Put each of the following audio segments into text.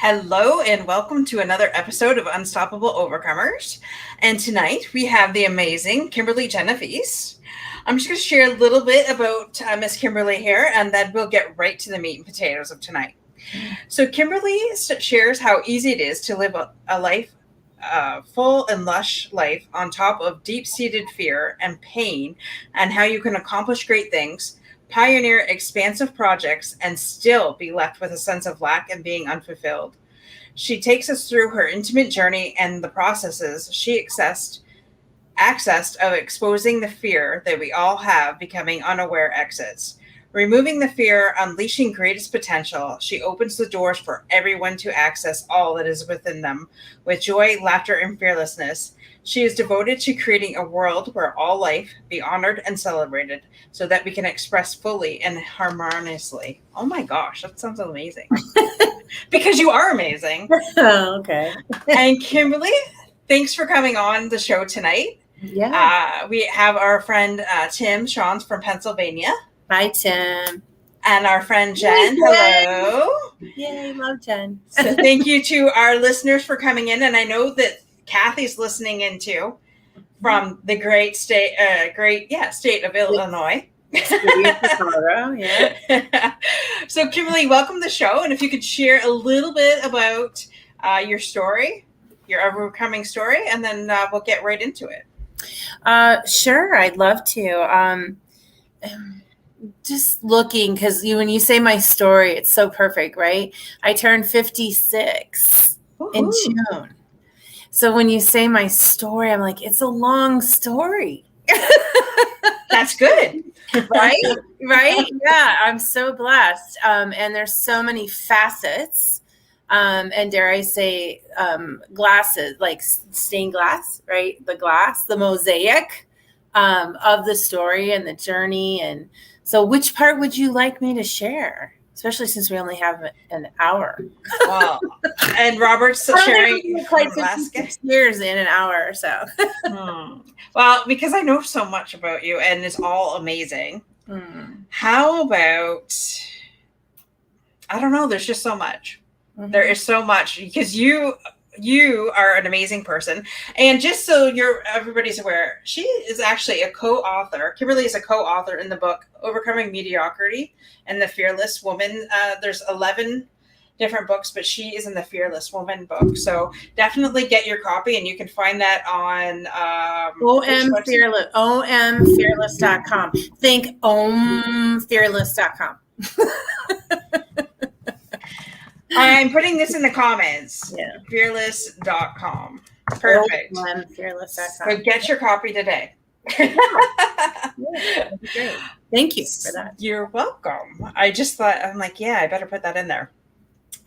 Hello and welcome to another episode of Unstoppable Overcomers. And tonight we have the amazing Kimberly Genovese. I'm just going to share a little bit about Miss Kimberly here, and then we'll get right to the meat and potatoes of tonight. So Kimberly shares how easy it is to live a life, full and lush life on top of deep-seated fear and pain, and how you can accomplish great things, pioneer expansive projects, and still be left with a sense of lack and being unfulfilled. She takes us through her intimate journey and the processes she accessed of exposing the fear that we all have, becoming unaware exits. Removing the fear, unleashing greatest potential, she opens the doors for everyone to access all that is within them with joy, laughter, and fearlessness. She is devoted to creating a world where all life be honored and celebrated so that we can express fully and harmoniously. Oh my gosh, that sounds amazing. Because you are amazing. Oh, okay. And Kimberly, thanks for coming on the show tonight. Yeah. We have our friend Tim Shawns from Pennsylvania. Hi, Tim. And our friend Jen. Hello. Yay, love Jen. So thank you to our listeners for coming in. And I know that Kathy's listening in too from the great state of Illinois. Colorado, yeah. So Kimberly, welcome to the show. And if you could share a little bit about your story, your overcoming story, and then we'll get right into it. Sure, I'd love to. Just looking, because when you say my story, it's so perfect, right? I turned 56 in June. So when you say my story, I'm like, it's a long story. That's good. Right? Yeah, I'm so blessed. And there's so many facets. And dare I say, glasses, like stained glass, right? The glass, the mosaic of the story and the journey. And so which part would you like me to share? Especially since we only have an hour. Wow. And Robert's sharing quite 56 years in an hour or so. Well, because I know so much about you and it's all amazing. How about, I don't know, there's just so much. There is so much because you are an amazing person. And just so everybody's aware, she is actually a co-author. Kimberly is a co-author in the book Overcoming Mediocrity and the Fearless Woman. There's 11 different books, but she is in the Fearless Woman book. So definitely get your copy, and you can find that on omfearless.com. Think omfearless.com. I'm putting this in the comments. Yeah. Fearless.com. Perfect. Fearless.com. So get your copy today. Yeah, great. Thank you for that. You're welcome. I just thought, I'm like, yeah, I better put that in there.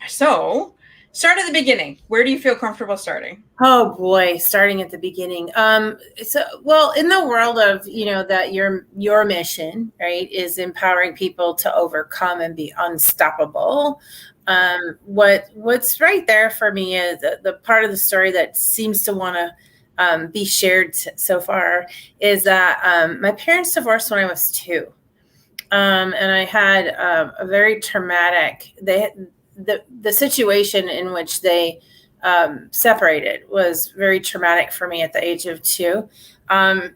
So start at the beginning. Where do you feel comfortable starting? Oh boy, starting at the beginning. In the world of, that your mission, right, is empowering people to overcome and be unstoppable. What's right there for me is the part of the story that seems to want to be shared so far is that my parents divorced when I was 2. And I had a very traumatic, the situation in which they separated was very traumatic for me at the age of 2. And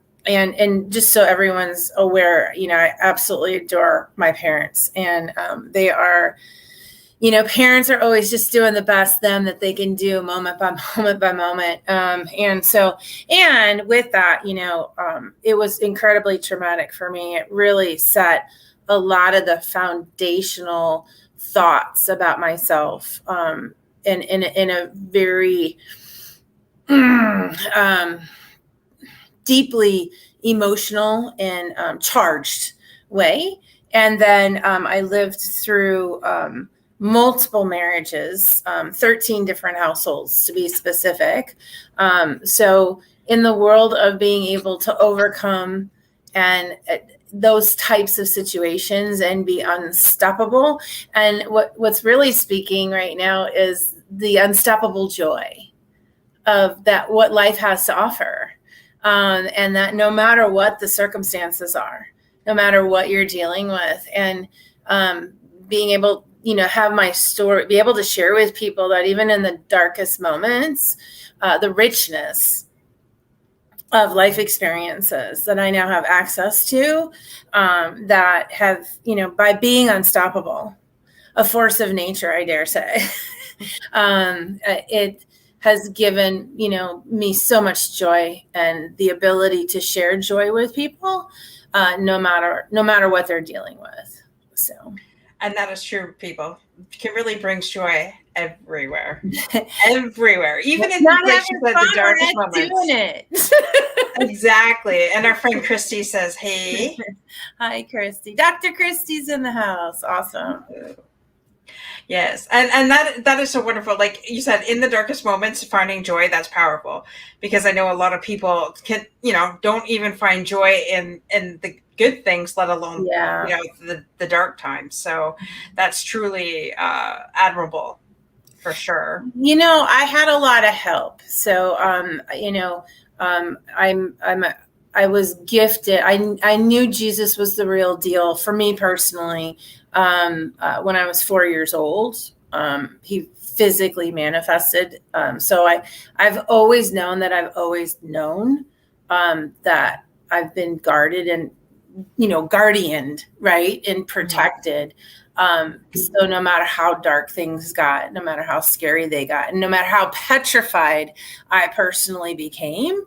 just so everyone's aware, I absolutely adore my parents, and they are, parents are always just doing the best that they can do moment by moment by moment. And with that, it was incredibly traumatic for me. It really set a lot of the foundational thoughts about myself in a very deeply emotional and charged way. And then I lived through multiple marriages, 13 different households to be specific. So in the world of being able to overcome and those types of situations and be unstoppable. And what's really speaking right now is the unstoppable joy of that, what life has to offer. And that no matter what the circumstances are, no matter what you're dealing with, and being able have my story, be able to share with people that even in the darkest moments, the richness of life experiences that I now have access to, that have, by being unstoppable, a force of nature, I dare say, it has given, me so much joy and the ability to share joy with people, no matter what they're dealing with. So. And that is true, people. Kimberly brings joy everywhere. Everywhere. Even in the darkest moments. Doing it. Exactly. And our friend Christy says, hey. Hi, Christy. Dr. Christy's in the house. Awesome. Yes. And that is so wonderful. Like you said, in the darkest moments, finding joy, that's powerful. Because I know a lot of people can, don't even find joy in the good things, let alone, the dark times. So that's truly admirable for sure. I had a lot of help. So, I was gifted. I knew Jesus was the real deal for me personally. When I was 4 years old, he physically manifested. So I've always known that that I've been guarded and, guardianed, right, and protected. So no matter how dark things got, no matter how scary they got, and no matter how petrified I personally became,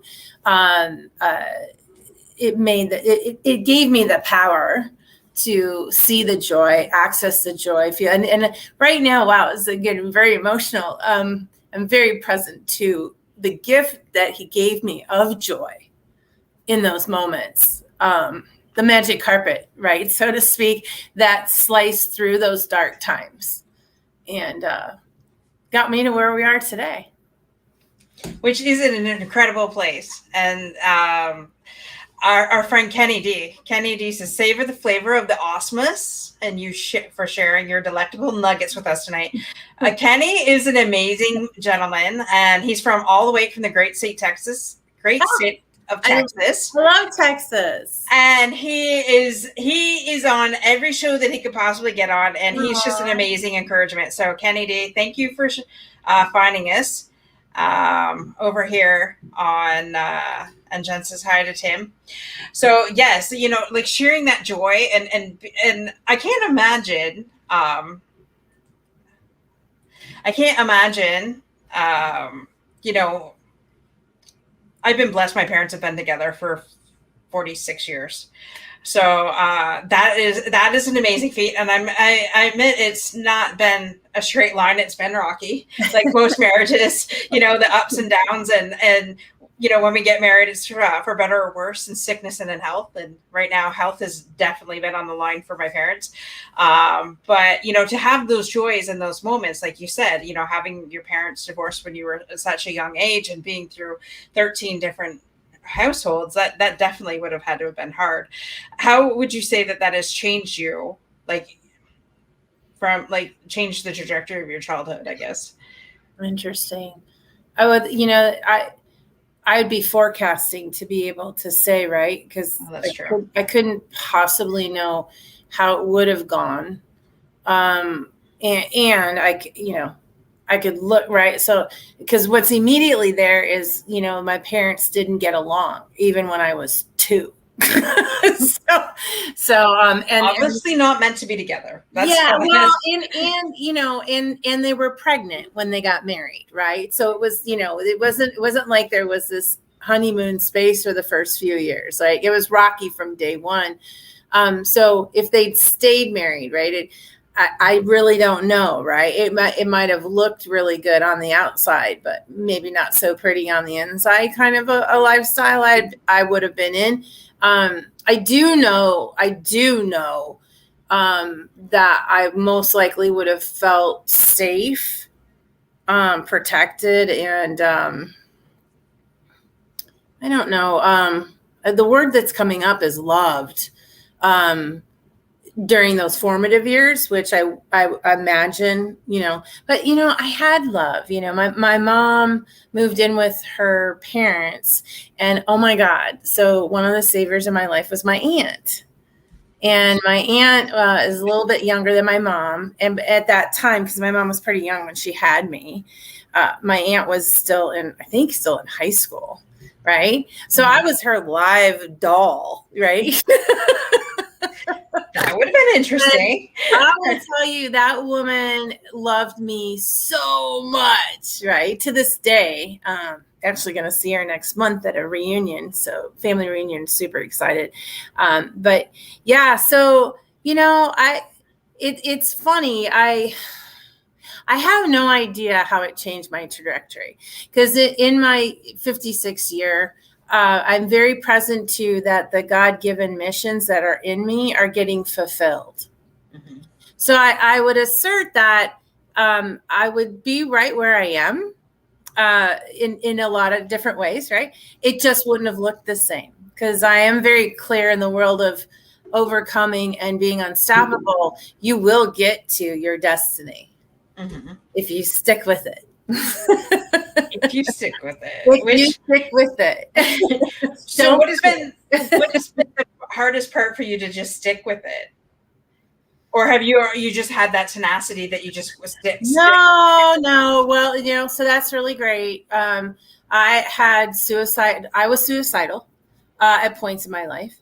it gave me the power to see the joy, access the joy, feel. And right now, wow, it's getting very emotional. I'm very present to the gift that he gave me of joy in those moments. The magic carpet, right, so to speak, that sliced through those dark times and got me to where we are today. Which is an incredible place. And our friend Kenny D says, savor the flavor of the awesomeness and for sharing your delectable nuggets with us tonight. Kenny is an amazing gentleman, and he's from all the way from the great state of Texas. I love Texas. And he is on every show that he could possibly get on, and he's just an amazing encouragement. So Kenny D, thank you for finding us over here on and Jen says hi to Tim. So yes, like sharing that joy and I can't imagine I've been blessed. My parents have been together for 46 years. So that is an amazing feat. And I admit it's not been a straight line. It's been rocky, like most marriages, the ups and downs. And when we get married, it's for better or worse, in sickness and in health. And right now, health has definitely been on the line for my parents. But, to have those joys and those moments, like you said, having your parents divorced when you were at such a young age and being through 13 different households, that definitely would have had to have been hard. How would you say that has changed you, changed the trajectory of your childhood, I guess? Interesting. I would, I would be forecasting to be able to say, right? Because I couldn't possibly know how it would have gone. And I could look, right. So, because what's immediately there is, my parents didn't get along even when I was 2. And obviously not meant to be together. And they were pregnant when they got married, right? So it was, it wasn't like there was this honeymoon space for the first few years. Like it was rocky from day one. So if they'd stayed married, right, I really don't know, right? It might have looked really good on the outside, but maybe not so pretty on the inside. Kind of a lifestyle I would have been in. I do know that I most likely would have felt safe, protected, and I don't know. The word that's coming up is loved. During those formative years, which I imagine, but, I had love, my mom moved in with her parents and oh my God. So one of the saviors in my life was my aunt. And my aunt is a little bit younger than my mom. And at that time, because my mom was pretty young when she had me, my aunt was still in high school. Right. So I was her live doll. Right. That would have been interesting. I will tell you, that woman loved me so much, right? To this day. Actually going to see her next month at a reunion. So family reunion, super excited. But yeah, so, it's funny. I have no idea how it changed my trajectory, because in my 56 year, I'm very present to that the God-given missions that are in me are getting fulfilled. Mm-hmm. So I would assert that I would be right where I am in a lot of different ways, right? It just wouldn't have looked the same, because I am very clear in the world of overcoming and being unstoppable. You will get to your destiny if you stick with it. If you stick with it. You stick with it. So what has been the hardest part for you to just stick with it? Or have you just had that tenacity that you just was stick? No. Well, so that's really great. I had suicide. I was suicidal at points in my life.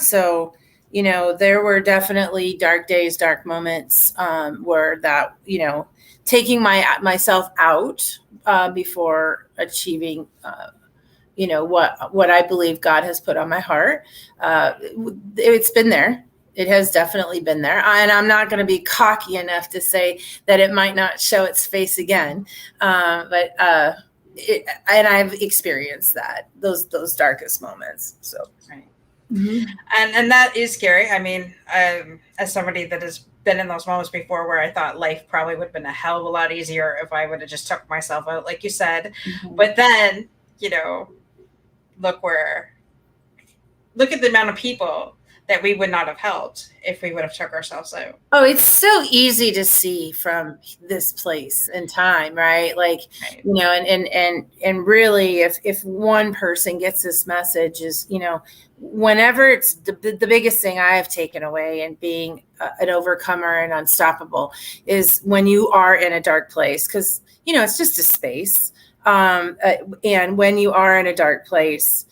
So, there were definitely dark days, dark moments where that, taking myself out before achieving, what I believe God has put on my heart. It's been there. It has definitely been there. And I'm not going to be cocky enough to say that it might not show its face again. But and I've experienced those darkest moments. So, right. Mm-hmm. And that is scary. I mean, as somebody that has been in those moments before, where I thought life probably would have been a hell of a lot easier if I would have just took myself out, like you said. Mm-hmm. But then, look at the amount of people that we would not have helped if we would have took ourselves out. Oh, it's so easy to see from this place and time, right? Like, right. And really, if one person gets this message is, whenever it's the biggest thing I have taken away in being an overcomer and unstoppable is when you are in a dark place, because, it's just a space. And when you are in a dark place,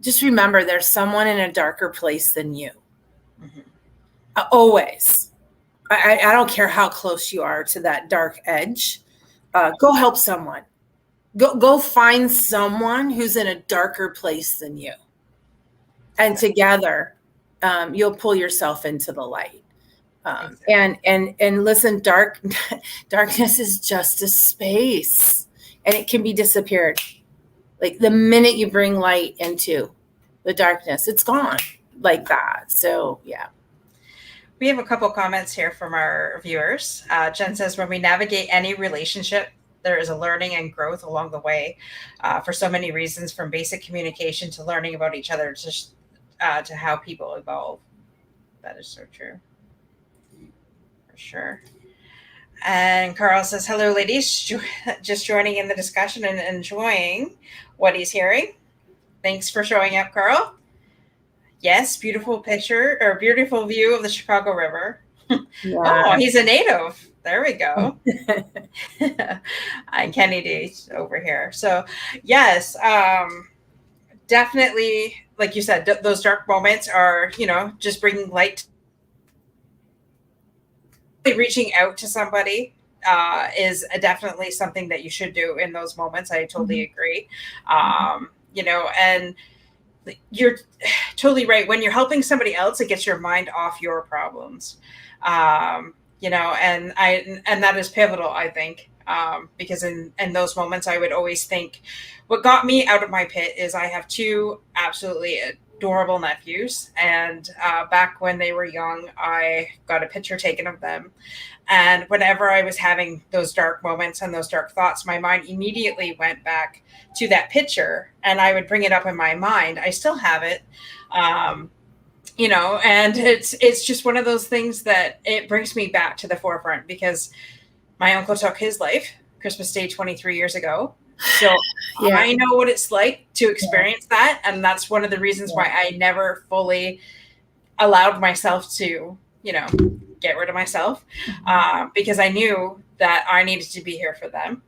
just remember there's someone in a darker place than you. Mm-hmm. Always. I don't care how close you are to that dark edge. Go help someone. Go find someone who's in a darker place than you. And together, you'll pull yourself into the light. And listen, darkness is just a space, and it can be disappeared. Like the minute you bring light into the darkness, it's gone like that. So, yeah. We have a couple comments here from our viewers. Jen says, when we navigate any relationship, there is a learning and growth along the way for so many reasons, from basic communication to learning about each other to how people evolve. That is so true. For sure. And Carl says, hello, ladies. Just joining in the discussion and enjoying what he's hearing. Thanks for showing up, Carl. Yes, beautiful picture or beautiful view of the Chicago River. Yeah. Oh, he's a native. There we go. I'm Kenny D over here. So, yes, definitely, like you said, those dark moments are, just bringing light. Reaching out to somebody is definitely something that you should do in those moments. I totally agree. And you're totally right. When you're helping somebody else, it gets your mind off your problems. And that is pivotal, I think, because in those moments, I would always think what got me out of my pit is I have two absolutely adorable nephews. And back when they were young, I got a picture taken of them. And whenever I was having those dark moments and those dark thoughts, my mind immediately went back to that picture, and I would bring it up in my mind. I still have it, and it's just one of those things that it brings me back to the forefront, because my uncle took his life Christmas Day 23 years ago. So yeah. I know what it's like to experience that. And that's one of the reasons why I never fully allowed myself to, get rid of myself, because I knew that I needed to be here for them.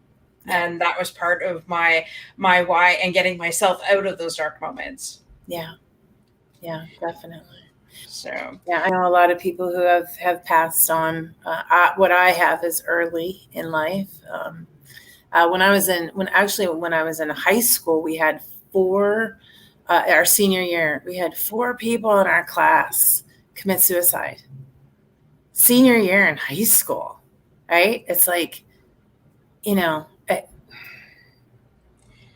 And that was part of my why, and getting myself out of those dark moments. Yeah, definitely. So yeah, I know a lot of people who have passed on. What I have is early in life. When I was in high school, we had our senior year, we had 4 people in our class commit suicide. Senior year in high school, right? It's like,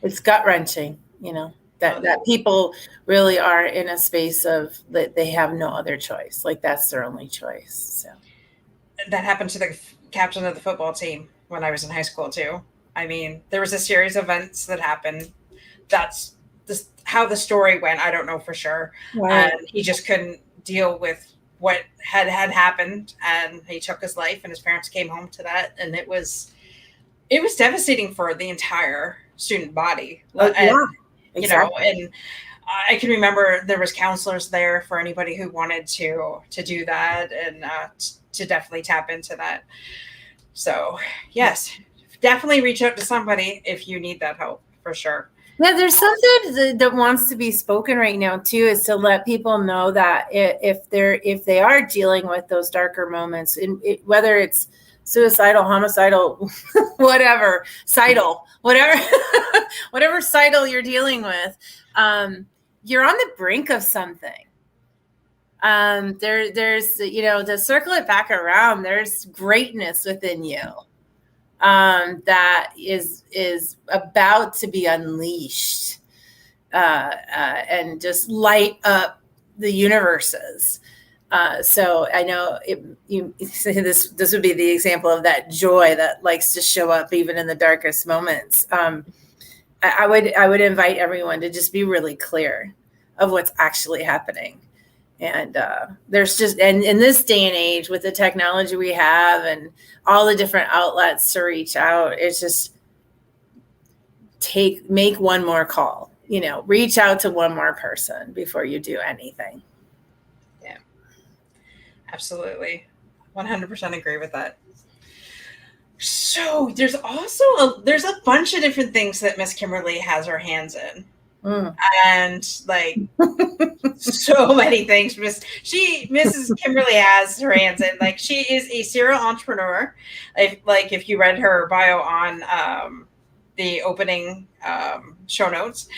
it's gut wrenching, that people really are in a space of that they have no other choice. Like that's their only choice. So that happened to the captain of the football team when I was in high school too. I mean, there was a series of events that happened. That's how the story went. I don't know for sure. Right. And he just couldn't deal with what had happened, and he took his life, and his parents came home to that. And it was devastating for the entire student body. And, exactly. And I can remember there was counselors there for anybody who wanted to do that, and to definitely tap into that. So yes, definitely reach out to somebody if you need that help, for sure. Yeah, there's something that wants to be spoken right now too, is to let people know that if they are dealing with those darker moments, whether it's suicidal, homicidal, whatever sidle you're dealing with, you're on the brink of something. There's to circle it back around, there's greatness within you. That is about to be unleashed, and just light up the universes. So I know this would be the example of that joy that likes to show up even in the darkest moments. I would invite everyone to just be really clear of what's actually happening. And there's just, and in this day and age, with the technology we have and all the different outlets to reach out, it's just make one more call, reach out to one more person before you do anything. Yeah, absolutely. 100% agree with that. So there's also there's a bunch of different things that Miss Kimberly has her hands in. And like so many things. Mrs. Kimberly has her hands in. Like, she is a serial entrepreneur. If you read her bio on the opening show notes,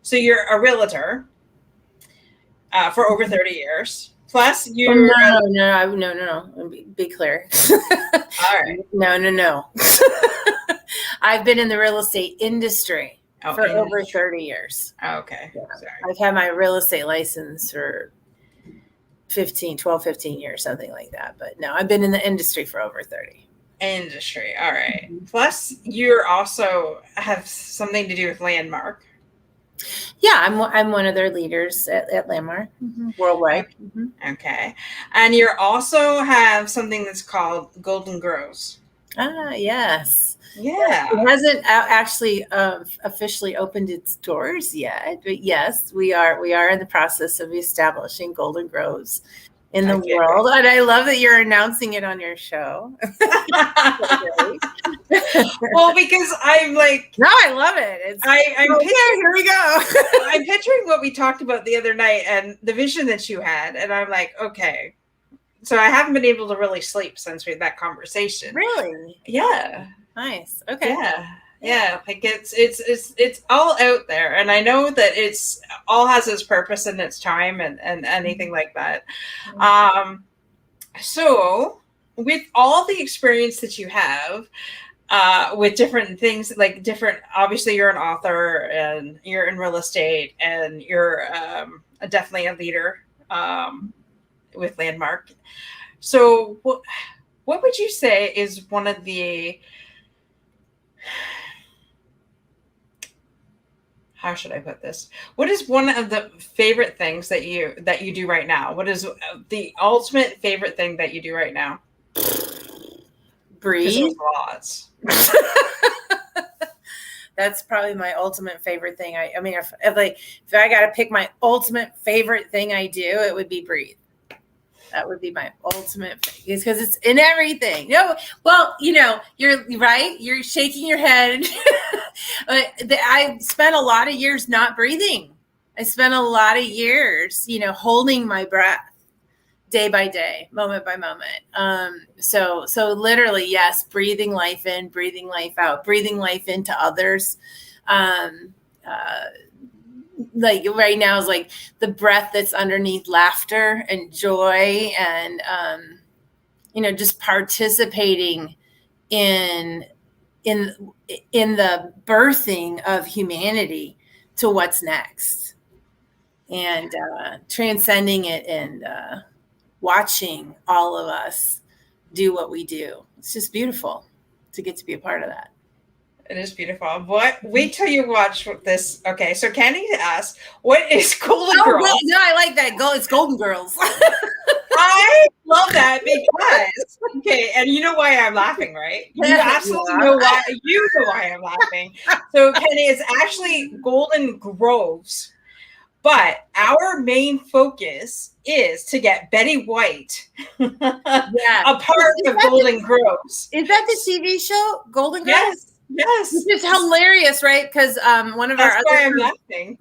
so you're a realtor for over 30 years. Plus, you're no. Be clear. All right. No. I've been in the real estate industry for over 30 years. Okay. Yeah. Sorry. I've had my real estate license for 15 years, something like that. But no, I've been in the industry for over 30. Industry. All right. Plus, you're also have something to do with Landmark. Yeah, I'm one of their leaders at Landmark worldwide. Okay. And you also have something that's called Golden Grows. Yes. Yeah. It hasn't actually officially opened its doors yet, but yes, we are in the process of establishing Golden Grows in the world. And I love that you're announcing it on your show. Well, because I'm like, no, I love it. Here we go. I'm picturing what we talked about the other night and the vision that you had. And I'm like, okay. So I haven't been able to really sleep since we had that conversation. Really? Yeah. Nice. Okay. Yeah. Like it's all out there. And I know that it's all has its purpose and its time and anything like that. So with all the experience that you have, with different things, obviously you're an author and you're in real estate and you're definitely a leader with Landmark. So what would you say is one of the, how should I put this? What is one of the favorite things that you do right now? What is the ultimate favorite thing that you do right now? Breathe. Lots. That's probably my ultimate favorite thing. I mean, if I got to pick my ultimate favorite thing I do, it would be breathe. That would be my ultimate thing, because it's in everything. No, well, you're right. You're shaking your head. I spent a lot of years not breathing. I spent a lot of years, holding my breath day by day, moment by moment. So literally, yes, breathing life in, breathing life out, breathing life into others. Like right now is like the breath that's underneath laughter and joy and, just participating in the birthing of humanity to what's next, and transcending it, and watching all of us do what we do. It's just beautiful to get to be a part of that. It is beautiful. Wait till you watch this. Okay, so Candy asked, what is Golden Girls? Well, no, I like that. It's Golden Girls. I love that because, okay, and you know why I'm laughing, right? You absolutely know why. You know why I'm laughing. So, Kenny, it's actually Golden Groves, but our main focus is to get Betty White a part of Golden Groves. Is that the TV show, Golden Girls? Yes. Which is hilarious, right? Because one of our other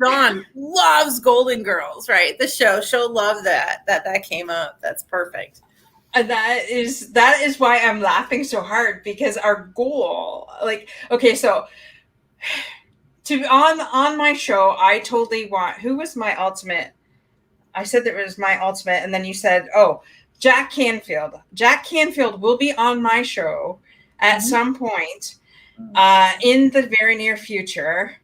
Dawn loves Golden Girls, right? The show. She'll love that came up. That's perfect. And that is why I'm laughing so hard, because our goal, like, okay, so to on my show, I totally want, who was my ultimate? I said that it was my ultimate, and then you said, oh, Jack Canfield. Jack Canfield will be on my show at some point. In the very near future.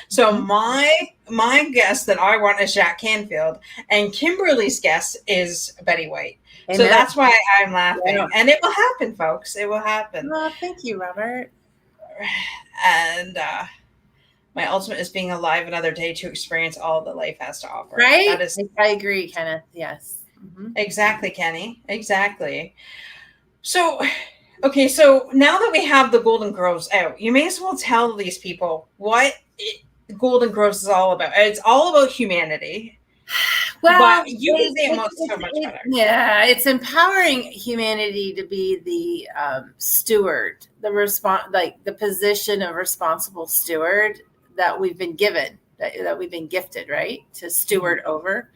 So my guest that I want is Jack Canfield, and Kimberly's guest is Betty White. Amen. So that's why I'm laughing. And it will happen, folks. It will happen. Oh, thank you, Robert. And my ultimate is being alive another day to experience all that life has to offer. Right? That is, I agree, Kenneth. Yes. Exactly, Kenny. Exactly. So okay, so now that we have the Golden Groves out, you may as well tell these people what Golden Groves is all about. It's all about humanity. Well, but you can say it so much better. Yeah, it's empowering humanity to be the steward, the position of responsible steward that we've been given, that we've been gifted, right, to steward over.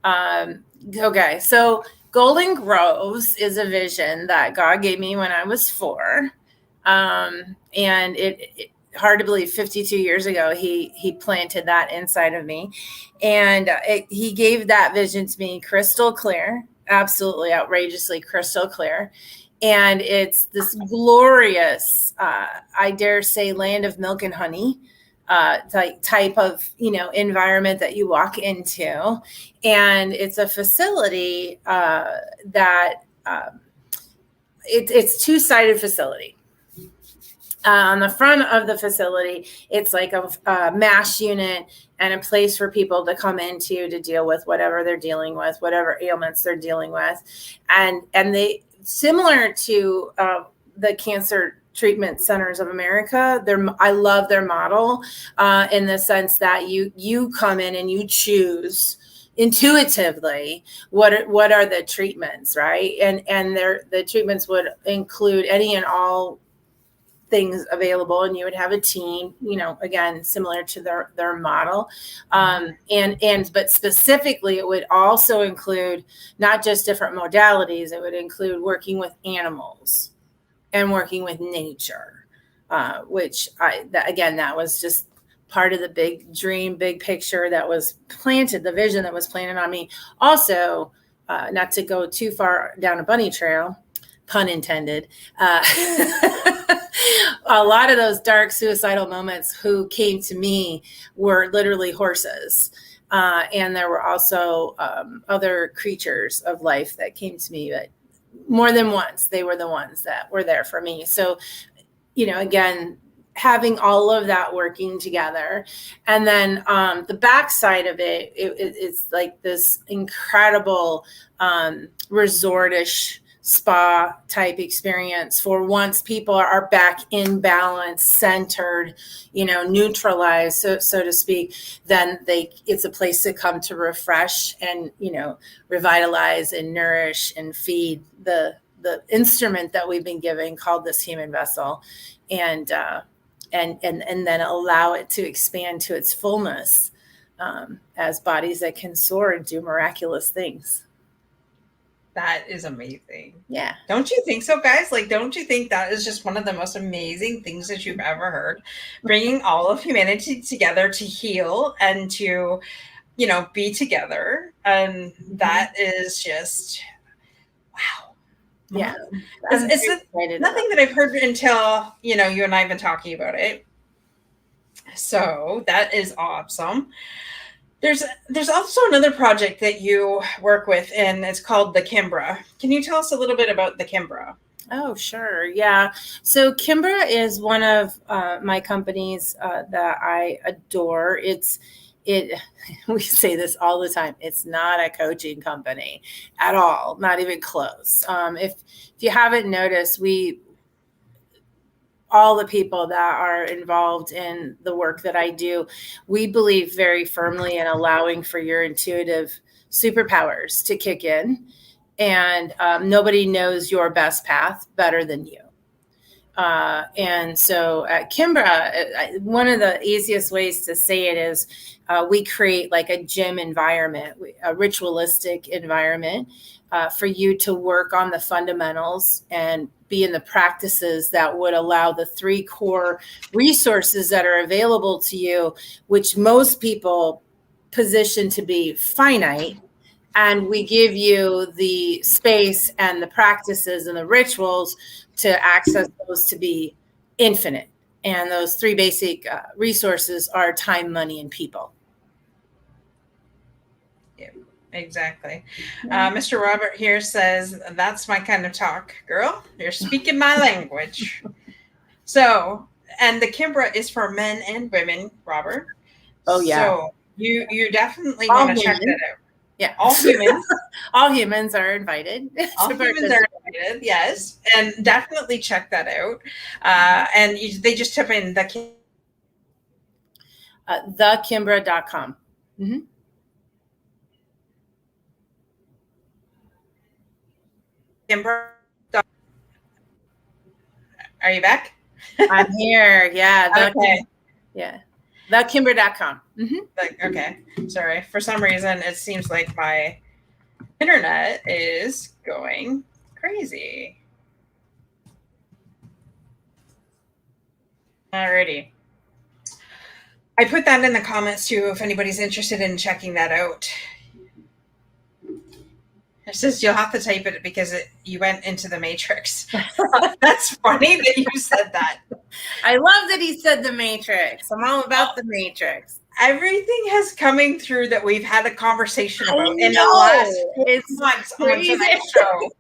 Okay, so Golden Groves is a vision that God gave me when I was 4. And it hard to believe 52 years ago, he planted that inside of me. And he gave that vision to me crystal clear, absolutely outrageously crystal clear. And it's this glorious, I dare say, land of milk and honey, type of, environment that you walk into. And it's a facility that it's two-sided facility. On the front of the facility, it's like a MASH unit and a place for people to come into to deal with whatever they're dealing with, whatever ailments they're dealing with. And they, similar to the Cancer Treatment Centers of America, I love their model in the sense that you come in and you choose intuitively what are the treatments, right? And the treatments would include any and all things available, and you would have a team, again, similar to their model. But specifically, it would also include not just different modalities, it would include working with animals and working with nature, which that was just part of the big dream, big picture that was planted, the vision that was planted on me. Also, not to go too far down a bunny trail, pun intended, a lot of those dark suicidal moments who came to me were literally horses. And there were also other creatures of life that came to me, but more than once, they were the ones that were there for me. So, again, having all of that working together. And then the backside of it's like this incredible resortish spa type experience for once people are back in balance, centered, neutralized, so to speak, then it's a place to come to refresh and, revitalize and nourish and feed the instrument that we've been given called this human vessel, and then allow it to expand to its fullness, as bodies that can soar and do miraculous things. That is amazing. Yeah. Don't you think so, guys? Like, don't you think that is just one of the most amazing things that you've ever heard? Bringing all of humanity together to heal and to, be together. And that is just, wow. Yeah. It's nothing that I've heard until, you and I have been talking about it. So that is awesome. There's also another project that you work with, and it's called the Kimbra. Can you tell us a little bit about the Kimbra? Oh, sure. Yeah. So Kimbra is one of my companies that I adore. We say this all the time. It's not a coaching company at all, not even close. If you haven't noticed, all the people that are involved in the work that I do, we believe very firmly in allowing for your intuitive superpowers to kick in. And nobody knows your best path better than you. And so at Kimbra, one of the easiest ways to say it is we create like a gym environment, a ritualistic environment for you to work on the fundamentals and be in the practices that would allow the 3 core resources that are available to you, which most people position to be finite. And we give you the space and the practices and the rituals to access those to be infinite. And those 3 basic resources are time, money, and people. Yeah, exactly. Mr. Robert here says, that's my kind of talk, girl. You're speaking my language. So, and the Kimbra is for men and women, Robert. Oh, yeah. So you definitely want to check that out. Yeah, all humans. All humans are invited. All humans are invited, yes. And definitely check that out. And they just type in thekimbra.com. Mm-hmm. Kimbra. Are you back? I'm here. Yeah. Okay. Yeah. Thekimbra.com. Mm-hmm. Okay. Sorry. For some reason, it seems like my internet is going crazy. Alrighty. I put that in the comments too if anybody's interested in checking that out. It says you'll have to type it because you went into the matrix. That's funny that you said that. I love that he said the matrix. I'm all about the matrix. Everything has coming through that we've had a conversation about in the last 4 months on tonight's show.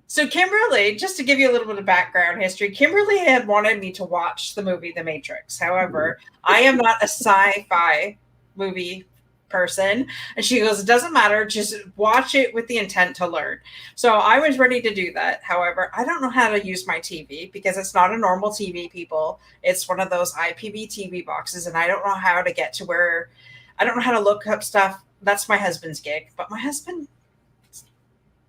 So Kimberly, just to give you a little bit of background history, Kimberly had wanted me to watch the movie The Matrix. However, I am not a sci-fi movie person. And she goes, it doesn't matter. Just watch it with the intent to learn. So I was ready to do that. However, I don't know how to use my TV because it's not a normal TV, people. It's one of those IPV TV boxes. And I don't know how to get to where, I don't know how to look up stuff. That's my husband's gig. But my husband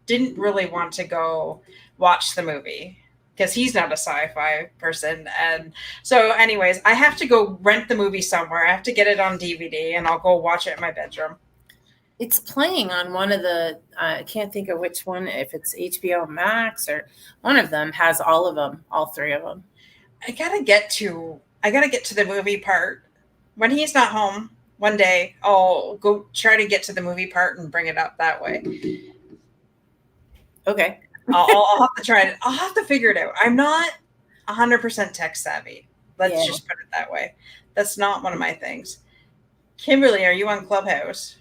didn't really want to go watch the movie because he's not a sci-fi person. And so anyways, I have to go rent the movie somewhere. I have to get it on DVD and I'll go watch it in my bedroom. It's playing on one of the, I can't think of which one, if it's HBO Max or one of them has all of them, all 3 of them. I gotta get to the movie part. When he's not home one day, I'll go try to get to the movie part and bring it up that way. Okay. I'll have to try it. I'll have to figure it out. I'm not 100% tech savvy. Let's just put it that way. That's not one of my things. Kimberly, are you on Clubhouse?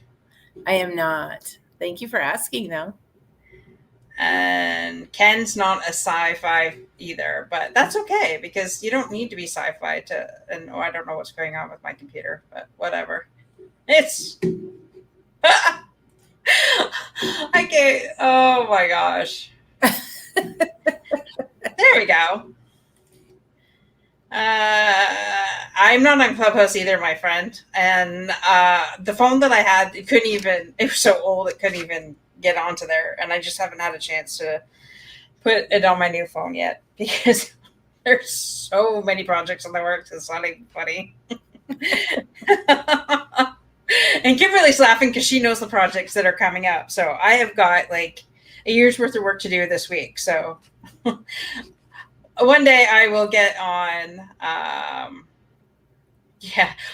I am not. Thank you for asking, though. And Ken's not a sci-fi either, but that's okay because you don't need to be sci-fi to. And I don't know what's going on with my computer, but whatever. It's. Okay. Oh my gosh. There we go. I'm not on Clubhouse either, my friend. And the phone that I had, it was so old, it couldn't even get onto there. And I just haven't had a chance to put it on my new phone yet because there's so many projects in the works. It's not even funny. And Kimberly's laughing because she knows the projects that are coming up. So I have got like a year's worth of work to do this week. So one day I will get on.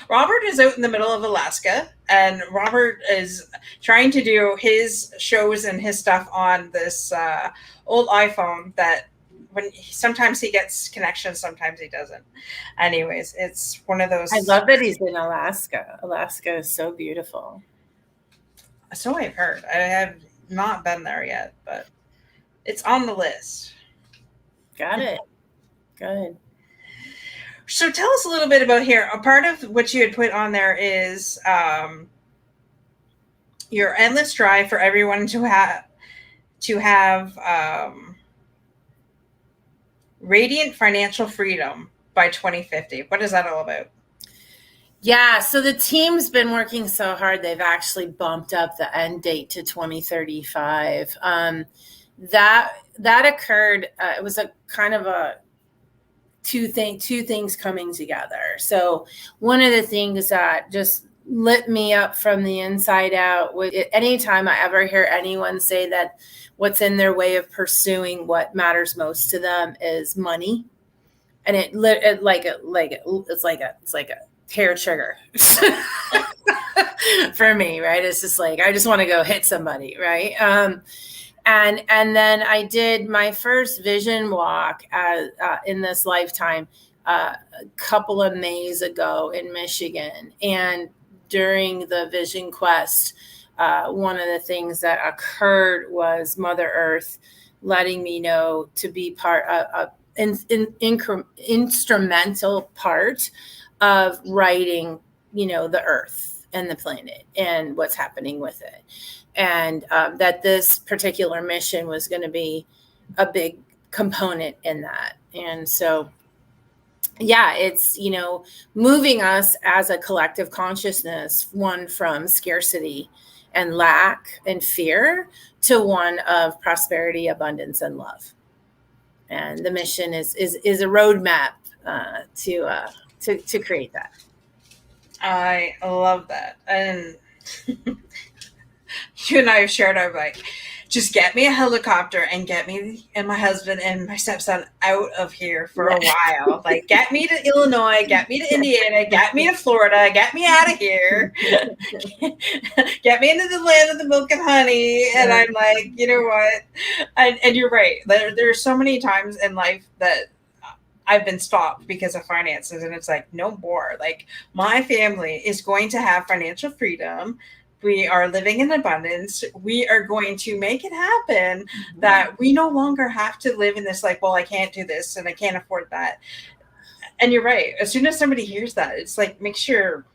Robert is out in the middle of Alaska, and Robert is trying to do his shows and his stuff on this old iPhone that sometimes he gets connection, sometimes he doesn't. Anyways, it's one of those. I love that he's in Alaska. Alaska is so beautiful. So I've heard. I have not been there yet, but it's on the list. Got it. Good. So tell us a little bit about here. A part of what you had put on there is your endless drive for everyone to have radiant financial freedom by 2050. What is that all about? Yeah, so the team's been working so hard, they've actually bumped up the end date to 2035. That occurred. It was a kind of a two things coming together. So one of the things that just lit me up from the inside out was anytime I ever hear anyone say that what's in their way of pursuing what matters most to them is money, and it's like a hair trigger for me, right? It's just like I just want to go hit somebody, right? And then I did my first vision walk in this lifetime a couple of Mays ago in Michigan. And during the vision quest, one of the things that occurred was Mother Earth letting me know to be part of an instrumental part of writing, the Earth and the planet and what's happening with it. And that this particular mission was going to be a big component in that. And so, yeah, it's, moving us as a collective consciousness, one from scarcity and lack and fear to one of prosperity, abundance, and love. And the mission is a roadmap to create that. I love that. And you and I have shared, I'm like, just get me a helicopter and get me and my husband and my stepson out of here for a while. Like, get me to Illinois, get me to Indiana, get me to Florida, get me out of here. Get me into the land of the milk and honey. And I'm like, you know what? And you're right. There's so many times in life that I've been stopped because of finances. And it's like, no more. Like, my family is going to have financial freedom. We are living in abundance. We are going to make it happen that we no longer have to live in this, like, well, I can't do this and I can't afford that. And you're right. As soon as somebody hears that, it's like, makes your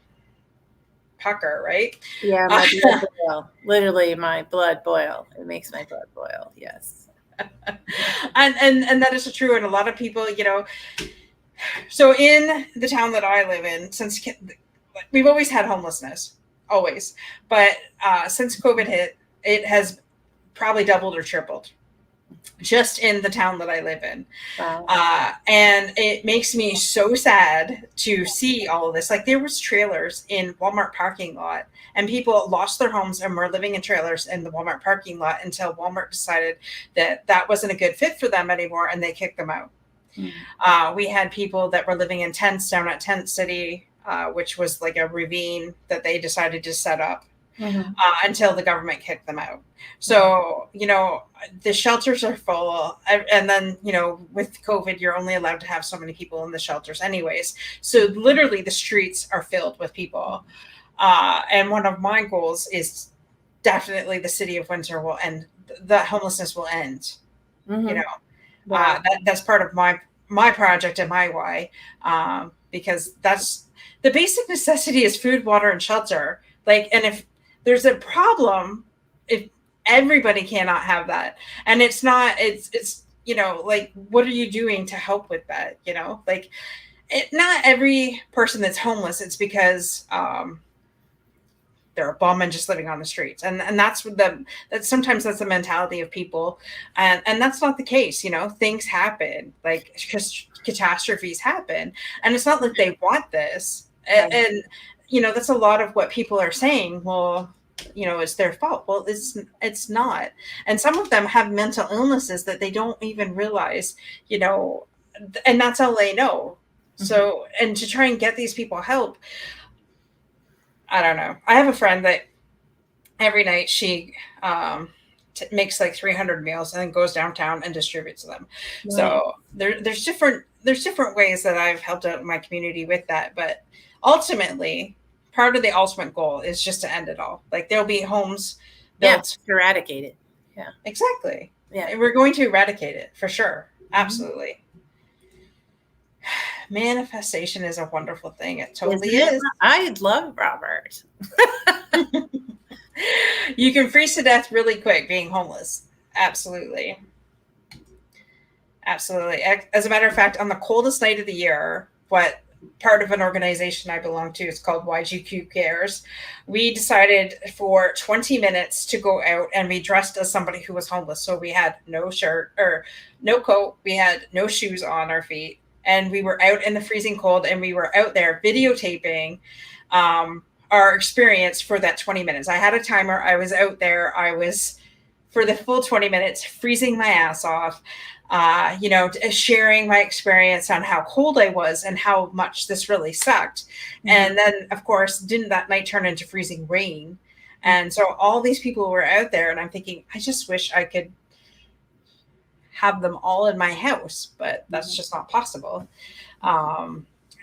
pucker, right? Yeah, my blood boil. Literally, my blood boil. It makes my blood boil. Yes. And that is true. And a lot of people, so in the town that I live in, since we've always had homelessness. Always. But since COVID hit, it has probably doubled or tripled just in the town that I live in. Wow. And it makes me so sad to see all of this. Like, there was trailers in Walmart parking lot and people lost their homes and were living in trailers in the Walmart parking lot until Walmart decided that wasn't a good fit for them anymore and they kicked them out. Mm-hmm. We had people that were living in tents down at Tent City, which was like a ravine that they decided to set up until the government kicked them out. So, the shelters are full. And then, with COVID, you're only allowed to have so many people in the shelters anyways. So literally the streets are filled with people. And one of my goals is definitely the city of Windsor will end. The homelessness will end. Mm-hmm. Wow. That's part of my project and my why, because that's the basic necessity is food, water, and shelter. Like, and if there's a problem, if everybody cannot have that, and it's like, what are you doing to help with that? Like, not every person that's homeless, it's because they're a bum and just living on the streets. And that's sometimes that's the mentality of people. And that's not the case. Things happen, like catastrophes happen. And it's not like they want this. And that's a lot of what people are saying. Well, it's their fault. Well, it's not. And some of them have mental illnesses that they don't even realize, and that's all they know. So, and to try and get these people help, I don't know. I have a friend that every night she makes like 300 meals and then goes downtown and distributes them. Right. So there's different ways that I've helped out my community with that. But ultimately, part of the ultimate goal is just to end it all. Like, there'll be homes built. Yeah, eradicate it. Yeah, exactly. Yeah, we're going to eradicate it for sure. Absolutely. Manifestation is a wonderful thing. It totally is. I love Robert. You can freeze to death really quick being homeless. Absolutely. Absolutely. As a matter of fact, on the coldest night of the year, what part of an organization I belong to is called YGQ Cares. We decided for 20 minutes to go out and be dressed as somebody who was homeless. So we had no shirt or no coat. We had no shoes on our feet. And we were out in the freezing cold, and we were out there videotaping our experience for that 20 minutes. I had a timer. I was out there. I was, for the full 20 minutes, freezing my ass off, sharing my experience on how cold I was and how much this really sucked. Mm-hmm. And then, of course, didn't that night turn into freezing rain? And so all these people were out there, and I'm thinking, I just wish I could have them all in my house, but that's just not possible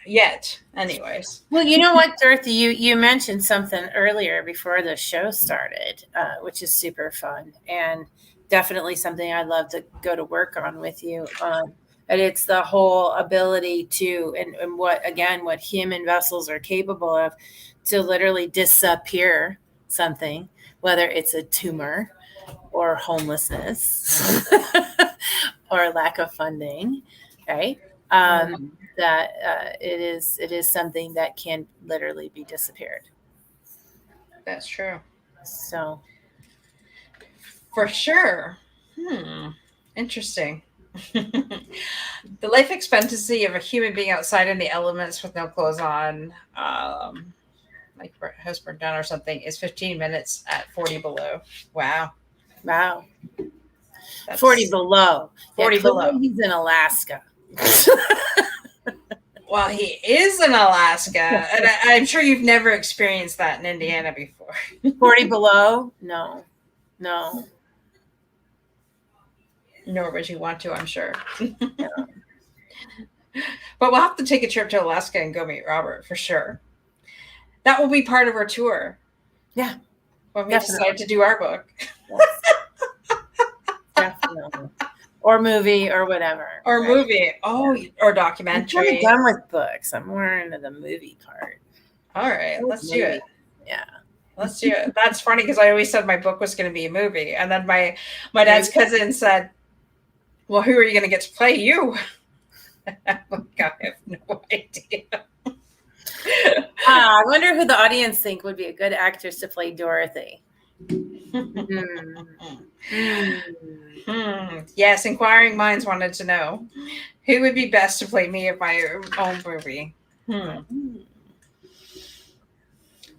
yet. Anyways. Well, you know what, Dorothy, you mentioned something earlier before the show started, which is super fun and definitely something I'd love to go to work on with you. And it's the whole ability to, and what human vessels are capable of, to literally disappear something, whether it's a tumor or homelessness or lack of funding, right? That it is something that can literally be disappeared. That's true. So, for sure. Interesting. The life expectancy of a human being outside in the elements with no clothes on, like house burned down or something, is 15 minutes at 40 below. Wow. That's 40 below. 40 below. He's in Alaska. Well, he is in Alaska, and I'm sure you've never experienced that in Indiana before. 40 below? No. Nor would you want to, I'm sure. But we'll have to take a trip to Alaska and go meet Robert for sure. That will be part of our tour. Yeah. When we decide to do our book. Yes. Definitely. Or movie or whatever. Or right? Movie. Oh, or documentary. I'm kind of done with books. I'm more into the movie part. All right. Let's do it. Yeah. Let's do it. That's funny because I always said my book was going to be a movie. And then my dad's cousin said, well, who are you going to get to play you? I have no idea. I wonder who the audience think would be a good actress to play Dorothy. Yes, inquiring minds wanted to know who would be best to play me in my own movie.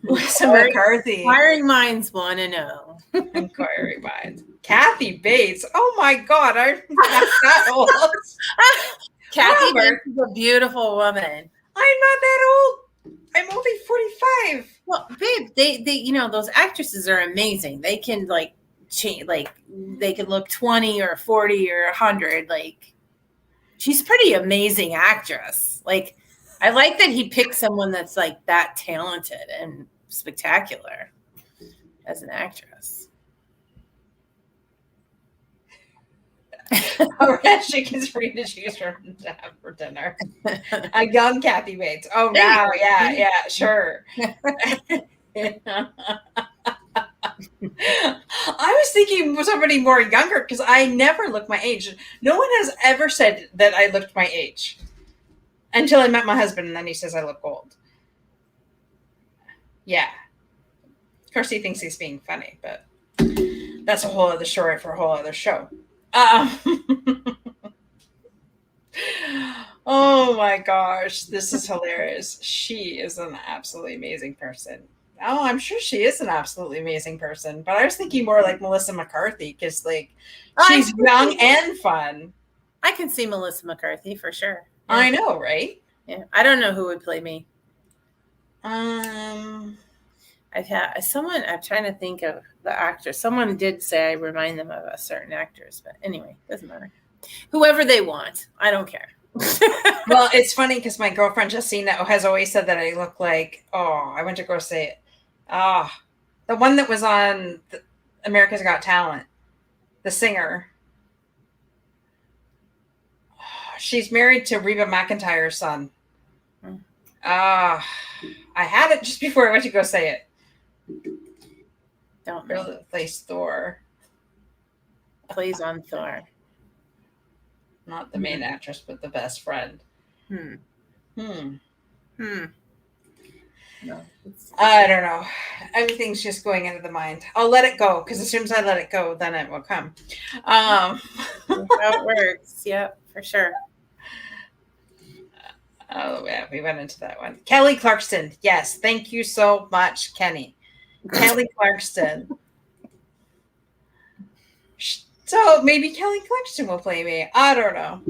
Lisa McCarthy. Inquiring minds want to know. Inquiring minds. Kathy Bates. Oh my God, I'm not that old. Kathy Bates is a beautiful woman. I'm not that old. I'm only 45. Well, babe, they those actresses are amazing. They can change, they can look 20 or 40 or 100. She's a pretty amazing actress. I like that he picked someone that's that talented and spectacular as an actress. All right, chicken's free to choose from to have for dinner. A young Kathy Bates. Oh, now, yeah, sure. I was thinking somebody more younger because I never look my age. No one has ever said that I looked my age until I met my husband, and then he says I look old. Yeah. Of course, he thinks he's being funny, but that's a whole other story for a whole other show. Oh my gosh, this is hilarious. She is an absolutely amazing person. Oh, I'm sure she is an absolutely amazing person, but I was thinking more like Melissa McCarthy because, like, she's young and fun. I can see Melissa McCarthy for sure. Yeah. I know, right? Yeah, I don't know who would play me. I've had someone. I'm trying to think of the actor. Someone did say I remind them of a certain actors, but anyway, doesn't matter. Whoever they want, I don't care. Well, it's funny because my girlfriend Justina has always said that I look like, I went to go say it. The one that was on America's Got Talent, the singer. She's married to Reba McEntire's son. I had it just before I went to go say it. Don't know. Plays Thor. Plays on Thor. Not the main actress, but the best friend. No, I don't know. Everything's just going into the mind. I'll let it go because as soon as I let it go, then it will come. How it works. Yep, for sure. Oh, yeah, we went into that one. Kelly Clarkson. Yes, thank you so much, Kenny. Kelly Clarkson. So maybe Kelly Clarkson will play me. I don't know.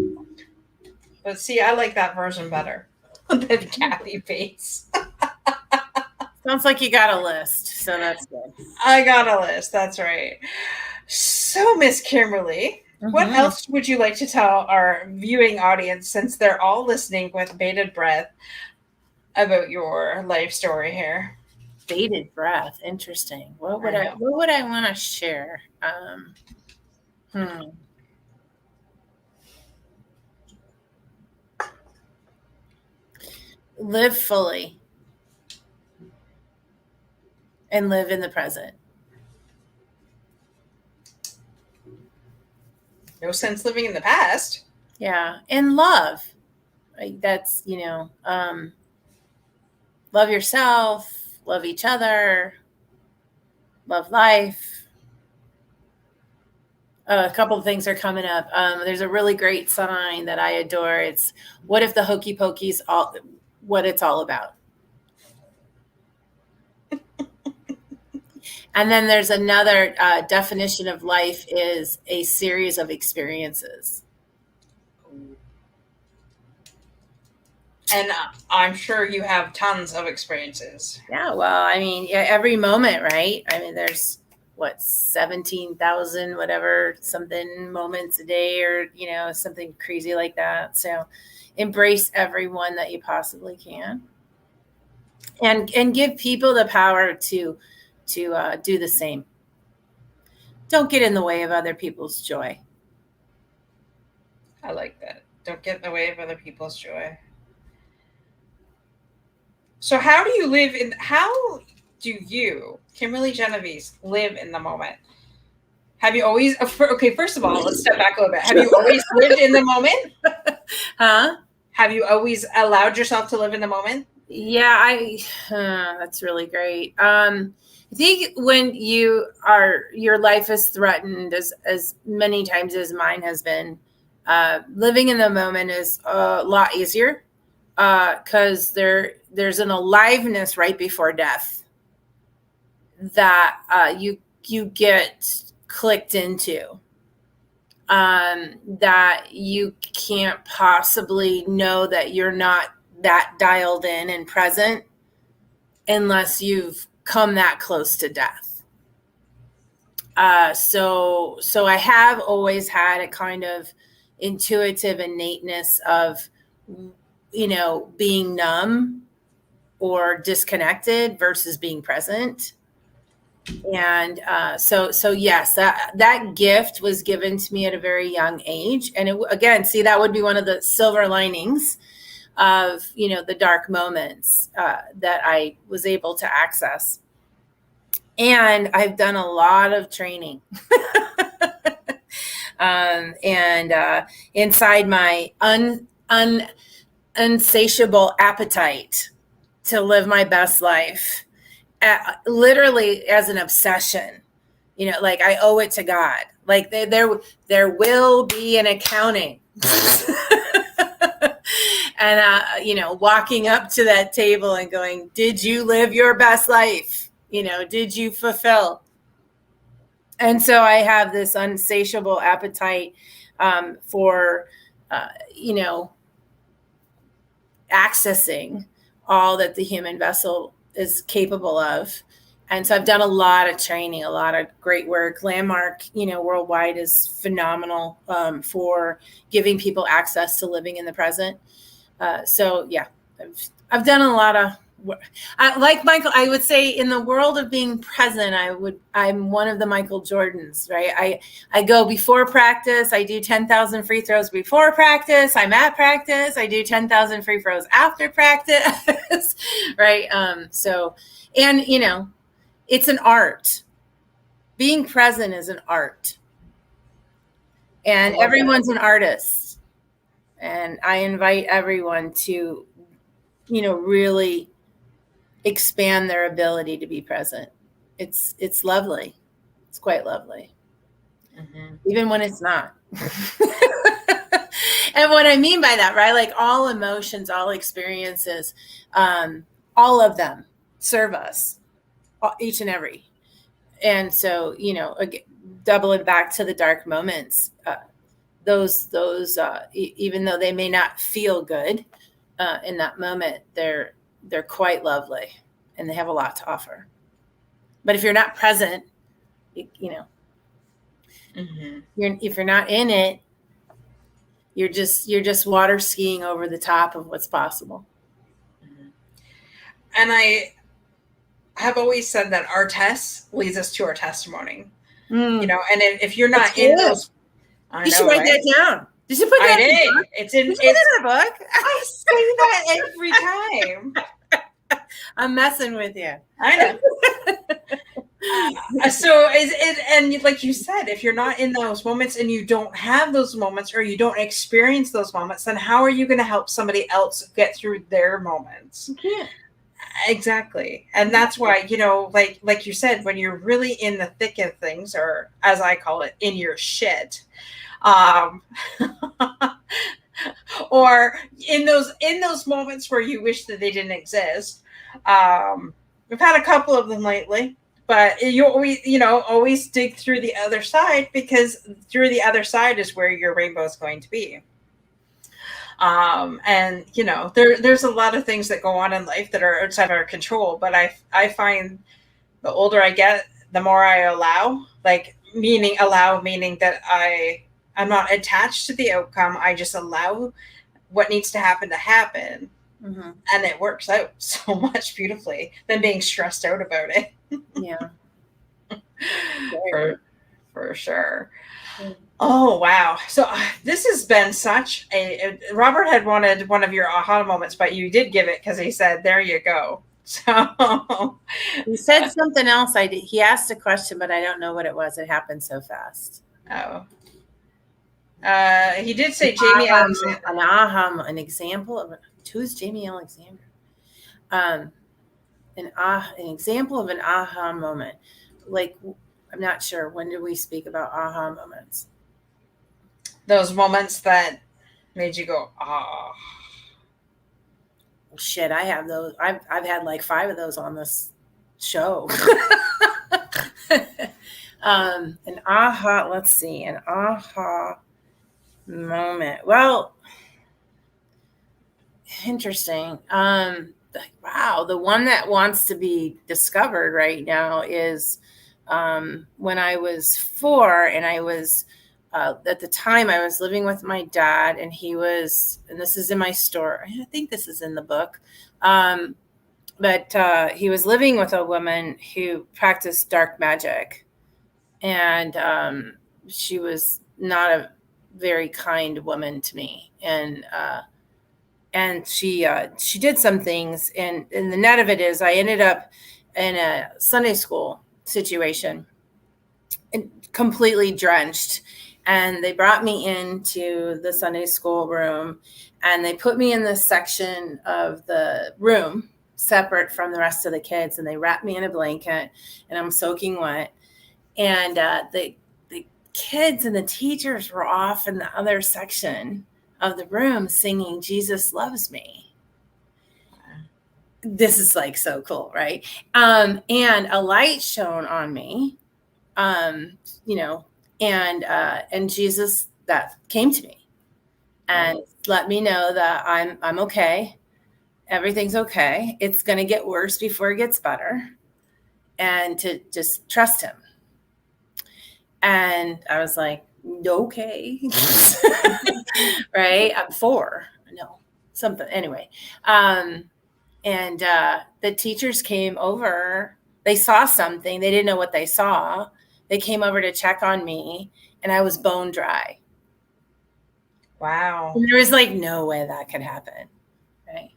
But see, I like that version better than Kathy Bates. Sounds like you got a list, so that's good. I got a list. That's right. So, Miss Kimberly, what else would you like to tell our viewing audience, since they're all listening with bated breath, about your life story here? Bated breath. Interesting. What would I want to share? Live fully and live in the present. No sense living in the past. Yeah. And love. Like that's, love yourself, love each other, love life. A couple of things are coming up. There's a really great sign that I adore. It's what if the hokey pokey's what it's all about. And then there's another definition of life is a series of experiences. And I'm sure you have tons of experiences. Yeah, well, I mean, every moment, right? I mean, there's 17,000 whatever something moments a day, or something crazy like that. So embrace everyone that you possibly can, and give people the power to do the same. Don't get in the way of other people's joy. I like that. Don't get in the way of other people's joy. So how do you, Kimberly Genovese, live in the moment? Have you always, okay, first of all, let's step back a little bit. Have you always lived in the moment? Huh? Have you always allowed yourself to live in the moment? Yeah, that's really great. I think when your life is threatened, as many times as mine has been, living in the moment is a lot easier because there's an aliveness right before death that you get clicked into, that you can't possibly know that you're not that dialed in and present unless you've come that close to death. So I have always had a kind of intuitive innateness of, being numb or disconnected versus being present. And so yes, that gift was given to me at a very young age. And that would be one of the silver linings of, the dark moments that I was able to access. And I've done a lot of training. Inside my unsatiable appetite to live my best life, literally as an obsession, like I owe it to God. Like there will be an accounting. And, walking up to that table and going, did you live your best life? Did you fulfill? And so I have this unsatiable appetite for, accessing all that the human vessel is capable of. And so I've done a lot of training, a lot of great work. Landmark, worldwide is phenomenal for giving people access to living in the present. So yeah, I've done a lot of work. Like Michael, I would say in the world of being present, I'm one of the Michael Jordans, right? I go before practice. I do 10,000 free throws before practice. I'm at practice. I do 10,000 free throws after practice, right? It's an art. Being present is an art. And everyone's an artist. And I invite everyone to, really expand their ability to be present. It's lovely. It's quite lovely. Mm-hmm. Even when it's not. And what I mean by that, right? Like all emotions, all experiences, all of them serve us, each and every. And so, again, double it back to the dark moments. Those even though they may not feel good in that moment, they're quite lovely and they have a lot to offer. But if you're not present, mm-hmm. If you're not in it, you're just water skiing over the top of what's possible. Mm-hmm. And I have always said that our test leads us to our testimony. And if you're not in those, you should write that down. Did you put that in the book? It's in a book. I say that every time. I'm messing with you. I know. So and like you said, if you're not in those moments and you don't have those moments or you don't experience those moments, then how are you going to help somebody else get through their moments? You can't. Exactly. And that's why, like you said, when you're really in the thick of things, or as I call it, in your shit, or in those moments where you wish that they didn't exist. We've had a couple of them lately, but you always dig through the other side, because through the other side is where your rainbow is going to be. And there's a lot of things that go on in life that are outside of our control, but I find the older I get, the more I allow, meaning that I'm not attached to the outcome. I just allow what needs to happen. Mm-hmm. And it works out so much beautifully than being stressed out about it. Yeah. For sure. Oh, wow. So this has been such Robert had wanted one of your aha moments, but you did give it because he said, there you go. So he said something else. He asked a question, but I don't know what it was. It happened so fast. Oh. He did say Jamie Alexander. An example of who's Jamie Alexander? An example of an aha moment. I'm not sure. When did we speak about aha moments? Those moments that made you go, ah. Shit, I have those. I've had 5 of those on this show. An aha. Let's see. An aha moment. Well, interesting. Wow, the one that wants to be discovered right now is when I was 4, and I was at the time I was living with my dad, and and this is in my story. I think this is in the book. But he was living with a woman who practiced dark magic, and she was not a very kind woman to me, and she did some things, and the net of it is I ended up in a Sunday school situation, and completely drenched. And they brought me into the Sunday school room, and they put me in this section of the room separate from the rest of the kids. And they wrapped me in a blanket, and I'm soaking wet. And the kids and the teachers were off in the other section of the room singing "Jesus Loves Me." This is like so cool, right? And a light shone on me, you know, and Jesus that came to me and let me know that I'm okay. Everything's okay. It's going to get worse before it gets better, and to just trust him. And I was like, okay, right? I'm 4. No, something. Anyway. And the teachers came over. They saw something. They didn't know what they saw. They came over to check on me, and I was bone dry. Wow. And there was like no way that could happen. Right.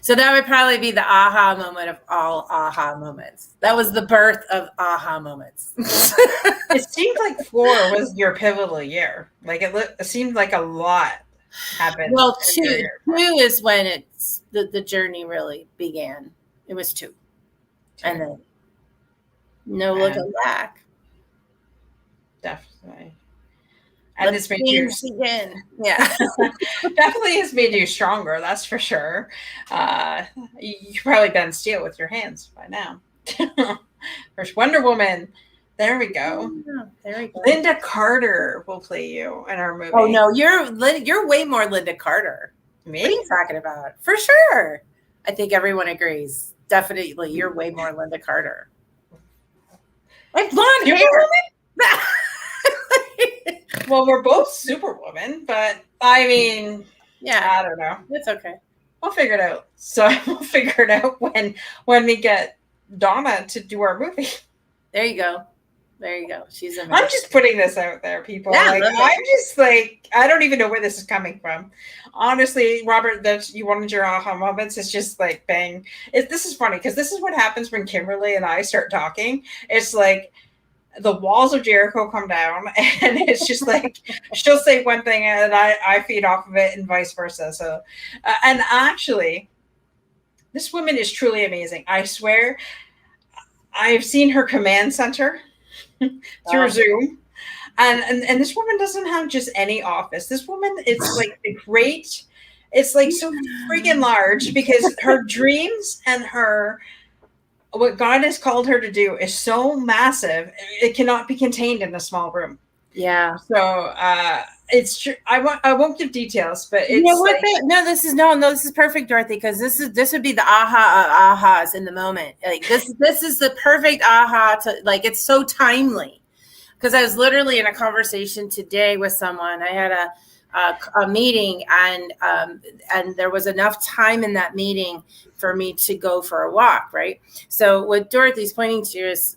So that would probably be the aha moment of all aha moments. That was the birth of aha moments. It seemed like 4 was your pivotal year. Like it seemed like a lot happened. Well, 2 is when it's the journey really began. It was 2. And then no looking back. Definitely. And it's made you again. Yeah. Definitely has made you stronger, that's for sure. You probably bend steel with your hands by now. First Wonder Woman. There we go. Yeah, there we go. Linda Carter will play you in our movie. Oh no, you're way more Linda Carter. Me? What are you talking about? For sure. I think everyone agrees. Definitely, you're way more Linda Carter. Like blonde hair. Well, we're both Superwoman, but I mean, yeah, I don't know. It's okay. We'll figure it out. So we'll figure it out when we get Donna to do our movie. There you go. There you go. She's amazing. I'm just putting this out there, people. Yeah, I'm just like, I don't even know where this is coming from. Honestly, Robert, that you wanted your aha moments. It's just like, bang. This is funny because this is what happens when Kimberly and I start talking. It's like, the walls of Jericho come down, and it's just like she'll say one thing and I feed off of it, and vice versa. So, and actually, this woman is truly amazing. I swear, I've seen her command center through Zoom, and this woman doesn't have just any office. This woman, it's like the great. It's like so freaking large because her dreams and what God has called her to do is so massive, it cannot be contained in a small room. Yeah. So it's true. I won't give details, but it's you know what? This is perfect, Dorothy, because this would be the ahas in the moment. Like this is the perfect aha to like. It's so timely because I was literally in a conversation today with someone. I had a meeting, and there was enough time in that meeting for me to go for a walk, right? So what Dorothy's pointing to is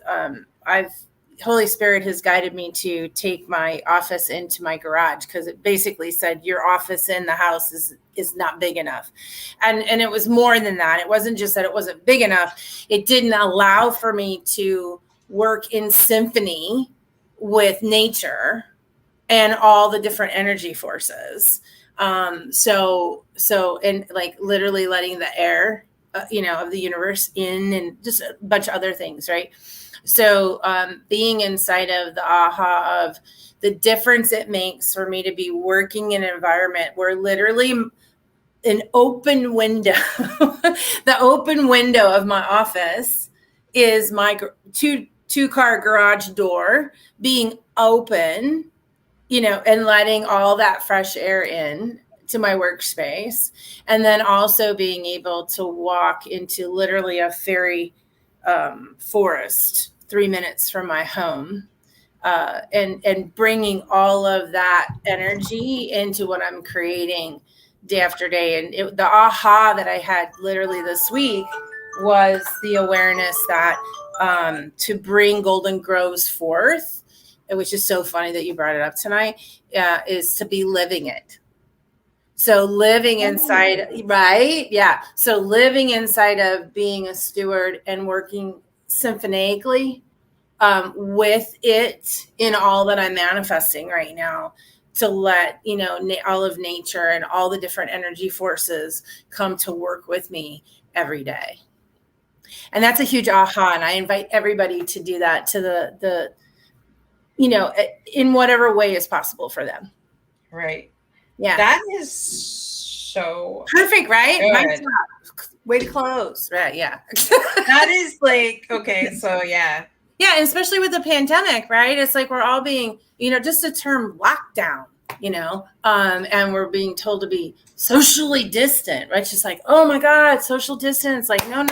Holy Spirit has guided me to take my office into my garage because it basically said your office in the house is not big enough. And it was more than that. It wasn't just that it wasn't big enough. It didn't allow for me to work in symphony with nature and all the different energy forces. So and like literally letting the air, of the universe in, and just a bunch of other things, right? So being inside of the aha of the difference it makes for me to be working in an environment where literally an open window, the open window of my office is my two-car garage door being open, and letting all that fresh air in to my workspace. And then also being able to walk into literally a fairy forest 3 minutes from my home, and bringing all of that energy into what I'm creating day after day. And the aha that I had literally this week was the awareness that to bring Golden Groves forth, which is so funny that you brought it up tonight, is to be living it. So living inside, right? Yeah. So living inside of being a steward and working symphonically with it in all that I'm manifesting right now, to let, all of nature and all the different energy forces come to work with me every day. And that's a huge aha. And I invite everybody to do that to the in whatever way is possible for them. Right. Yeah. That is so perfect, right? good. Way to close. Right. Yeah. That is like, okay. So yeah. Yeah. And especially with the pandemic, right? It's like we're all being, just a term lockdown, and we're being told to be socially distant, right? Just like, oh my God, social distance. Like, no.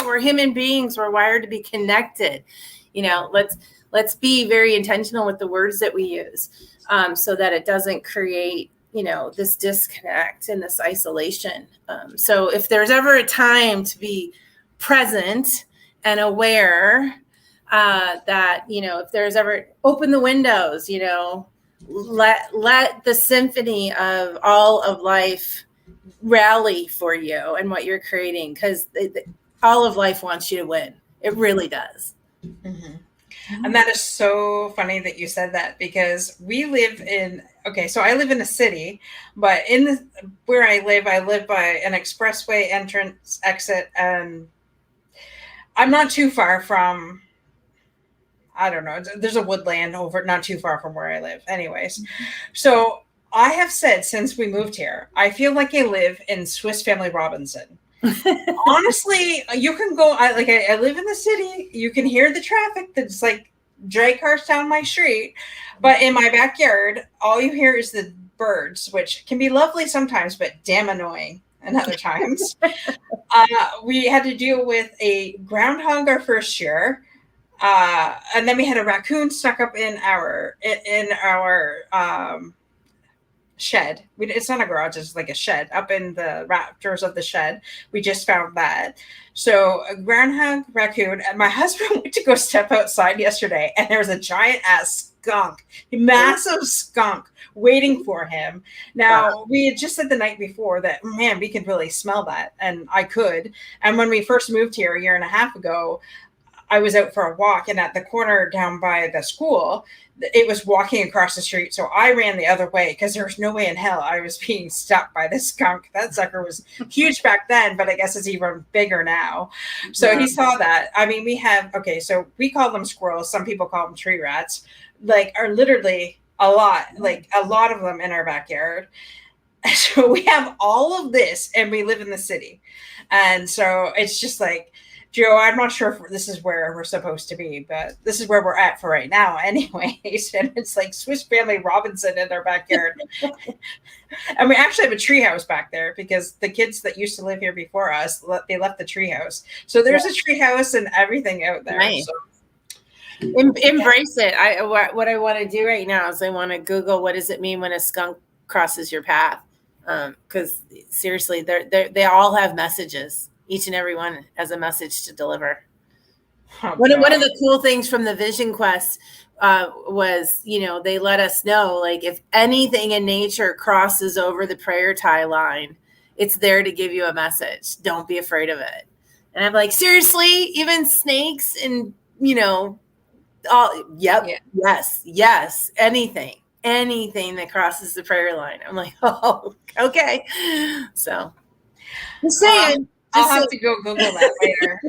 We're human beings. We're wired to be connected. Let's be very intentional with the words that we use, so that it doesn't create, this disconnect and this isolation. So if there's ever a time to be present and aware, that, if there's ever, open the windows, let the symphony of all of life rally for you and what you're creating, because all of life wants you to win. It really does. Mm-hmm. And that is so funny that you said that, because we live in, so I live in a city, but where I live by an expressway entrance exit, and I'm not too far from, I don't know, there's a woodland over not too far from where I live. Anyways, so I have said since we moved here, I feel like I live in Swiss Family Robinson. Honestly, you can go, I live in the city. You can hear the traffic that's like drag cars down my street. But in my backyard, all you hear is the birds, which can be lovely sometimes, but damn annoying and other times. We had to deal with a groundhog our first year. And then we had a raccoon stuck up in our shed. It's not a garage, it's like a shed up in the rafters of the shed. We just found that. So a groundhog, raccoon, and my husband went to go step outside yesterday, and there was a giant ass skunk, a massive skunk waiting for him. Now, we had just said the night before that, man, we could really smell that, and I could. And when we first moved here a year and a half ago, I was out for a walk, and at the corner down by the school, it was walking across the street. So I ran the other way because there was no way in hell I was being stuck by this skunk. That sucker was huge back then, but I guess it's even bigger now. So he saw that. I mean, we have, so we call them squirrels. Some people call them tree rats, are literally a lot of them in our backyard. So we have all of this, and we live in the city. And so it's just like, Joe, I'm not sure if this is where we're supposed to be, but this is where we're at for right now anyways. And it's like Swiss Family Robinson in their backyard. And we actually have a treehouse back there, because the kids that used to live here before us, they left the treehouse. So there's a treehouse and everything out there. Nice. So. Embrace it. What I want to do right now is I want to Google, what does it mean when a skunk crosses your path? Because seriously, they all have messages. Each and every one has a message to deliver. One of the cool things from the Vision Quest was, they let us know, like, if anything in nature crosses over the prayer tie line, it's there to give you a message. Don't be afraid of it. And I'm like, seriously, even snakes and, yes, anything that crosses the prayer line. I'm like, oh, okay. So just saying. I'll have to go Google that later.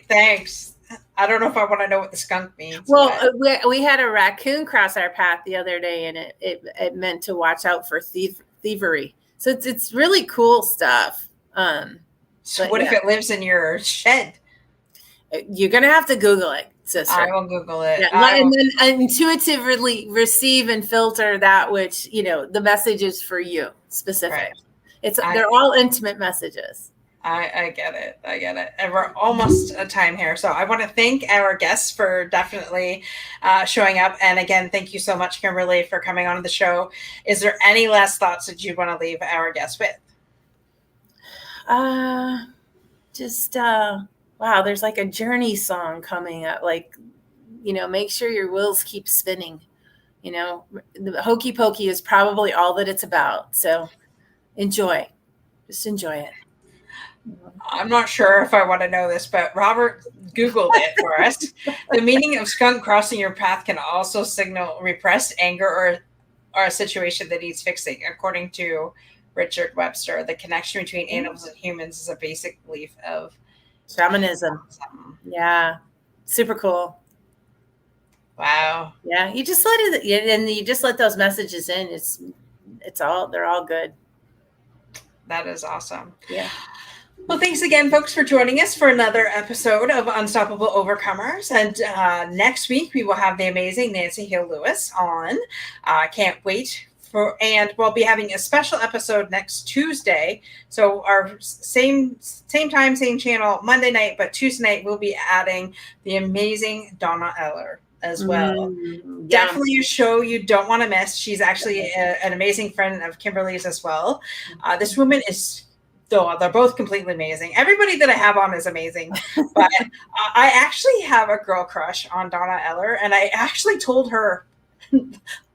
Thanks. I don't know if I want to know what the skunk means. Well, we had a raccoon cross our path the other day, and it meant to watch out for thievery. So it's really cool stuff. So what if it lives in your shed? You're going to have to Google it, sister. I will Google it. Yeah, and then intuitively receive and filter that which, the message is for you specific. Right. They're all intimate messages. I get it. And we're almost at time here. So I want to thank our guests for definitely showing up. And again, thank you so much, Kimberly, for coming on the show. Is there any last thoughts that you want to leave our guests with? Wow, there's like a Journey song coming up. Like, make sure your wheels keep spinning. The hokey pokey is probably all that it's about. So just enjoy it. I'm not sure if I want to know this, but Robert Googled it for us. The meaning of skunk crossing your path can also signal repressed anger or a situation that needs fixing. According to Richard Webster, the connection between animals and humans is a basic belief of shamanism. Yeah. Super cool. Wow. Yeah. You just let it, and you just let those messages in. They're all good. That is awesome. Yeah. Well, thanks again, folks, for joining us for another episode of Unstoppable Overcomers. And next week, we will have the amazing Nancy Hill-Lewis on. Can't wait. And we'll be having a special episode next Tuesday. So our same time, same channel, Monday night, but Tuesday night, we'll be adding the amazing Donna Eller as well. Definitely a show you don't want to miss. She's actually an amazing friend of Kimberly's as well. This woman is... So they're both completely amazing. Everybody that I have on is amazing. But I actually have a girl crush on Donna Eller. And I actually told her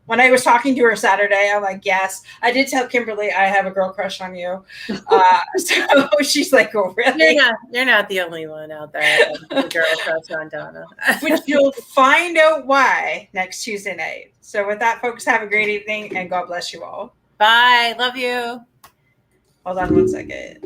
when I was talking to her Saturday, I'm like, yes, I did tell Kimberly I have a girl crush on you. So she's like, oh, really? You're not the only one out there with a girl crush on Donna. Which you'll find out why next Tuesday night. So with that, folks, have a great evening and God bless you all. Bye. Love you. Hold on one second.